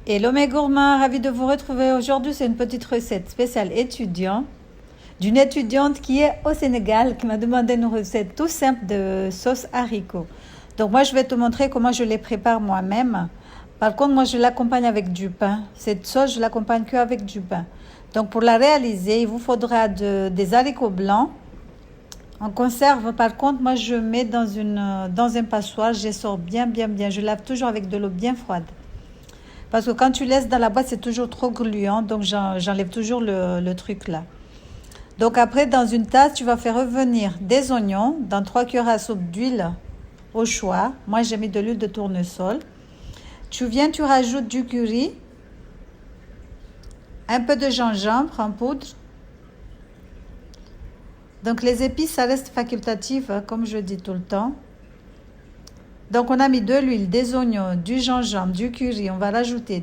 Hello mes gourmands, ravi de vous retrouver. Aujourd'hui, c'est une petite recette spéciale étudiant d'une étudiante qui est au Sénégal, qui m'a demandé une recette tout simple de sauce haricot. Donc moi, je vais te montrer comment je les prépare moi-même. Par contre, moi, je l'accompagne avec du pain. Cette sauce, je l'accompagne que avec du pain. Donc pour la réaliser, il vous faudra des haricots blancs. En conserve, par contre, moi, je mets dans un passoire. Je sors bien. Je lave toujours avec de l'eau bien froide. Parce que quand tu laisses dans la boîte, c'est toujours trop gluant. Donc, j'enlève toujours le truc là. Donc, après, dans une tasse, tu vas faire revenir des oignons dans 3 cuillères à soupe d'huile au choix. Moi, j'ai mis de l'huile de tournesol. Tu rajoutes du curry, un peu de gingembre en poudre. Donc, les épices, ça reste facultatif, hein, comme je dis tout le temps. Donc, on a mis de l'huile, des oignons, du gingembre, du curry. On va rajouter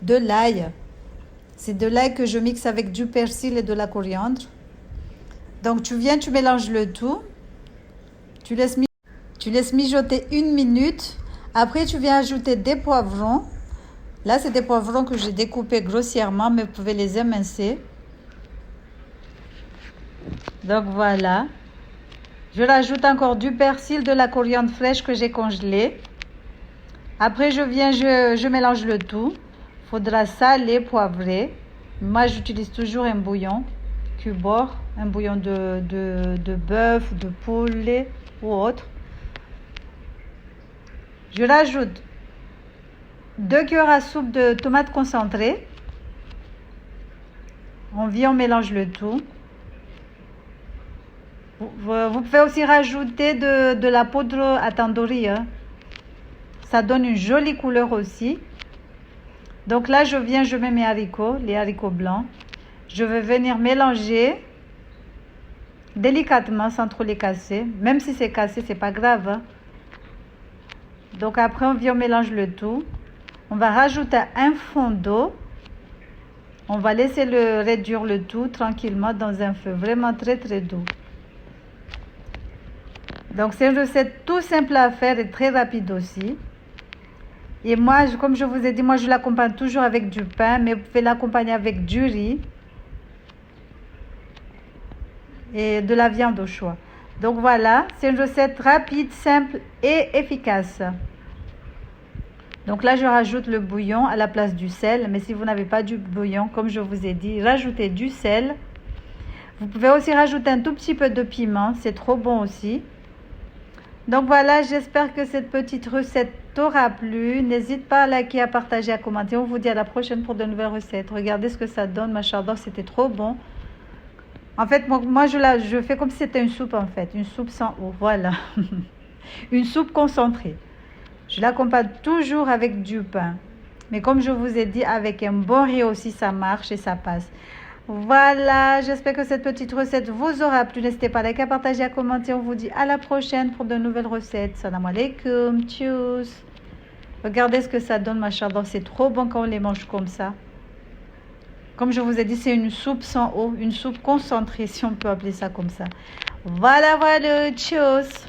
de l'ail. C'est de l'ail que je mixe avec du persil et de la coriandre. Donc, tu mélanges le tout. Tu laisses mijoter 1 minute. Après, tu viens ajouter des poivrons. Là, c'est des poivrons que j'ai découpés grossièrement, mais vous pouvez les émincer. Donc, voilà. Je rajoute encore du persil, de la coriandre fraîche que j'ai congelée. Après, je mélange le tout. Il faudra saler, poivrer. Moi, j'utilise toujours un bouillon Cubor, un bouillon de bœuf, de poulet ou autre. Je rajoute 2 cuillères à soupe de tomates concentrées. On mélange le tout. Vous pouvez aussi rajouter de la poudre à tandoori. Hein. Ça donne une jolie couleur aussi. Donc là, je mets mes haricots, les haricots blancs. Je vais venir mélanger délicatement sans trop les casser. Même si c'est cassé, c'est pas grave. Hein. Donc après, on mélange le tout. On va rajouter un fond d'eau. On va laisser réduire le tout tranquillement dans un feu vraiment très doux. Donc, c'est une recette tout simple à faire et très rapide aussi. Et moi, comme je vous ai dit, moi, je l'accompagne toujours avec du pain, mais vous pouvez l'accompagner avec du riz et de la viande au choix. Donc, voilà, c'est une recette rapide, simple et efficace. Donc là, je rajoute le bouillon à la place du sel. Mais si vous n'avez pas du bouillon, comme je vous ai dit, rajoutez du sel. Vous pouvez aussi rajouter un tout petit peu de piment. C'est trop bon aussi. Donc voilà, j'espère que cette petite recette t'aura plu. N'hésite pas à liker, à partager, à commenter. On vous dit à la prochaine pour de nouvelles recettes. Regardez ce que ça donne, machallah, c'était trop bon. En fait, moi je fais comme si c'était une soupe en fait. Une soupe sans eau, voilà. Une soupe concentrée. Je l'accompagne toujours avec du pain. Mais comme je vous ai dit, avec un bon riz aussi, ça marche et ça passe. Voilà, j'espère que cette petite recette vous aura plu. N'hésitez pas à liker, à partager, à commenter. On vous dit à la prochaine pour de nouvelles recettes. Salam alaikum, tchuss. Regardez ce que ça donne, machallah. C'est trop bon quand on les mange comme ça. Comme je vous ai dit, c'est une soupe sans eau, une soupe concentrée, si on peut appeler ça comme ça. Voilà, tchuss.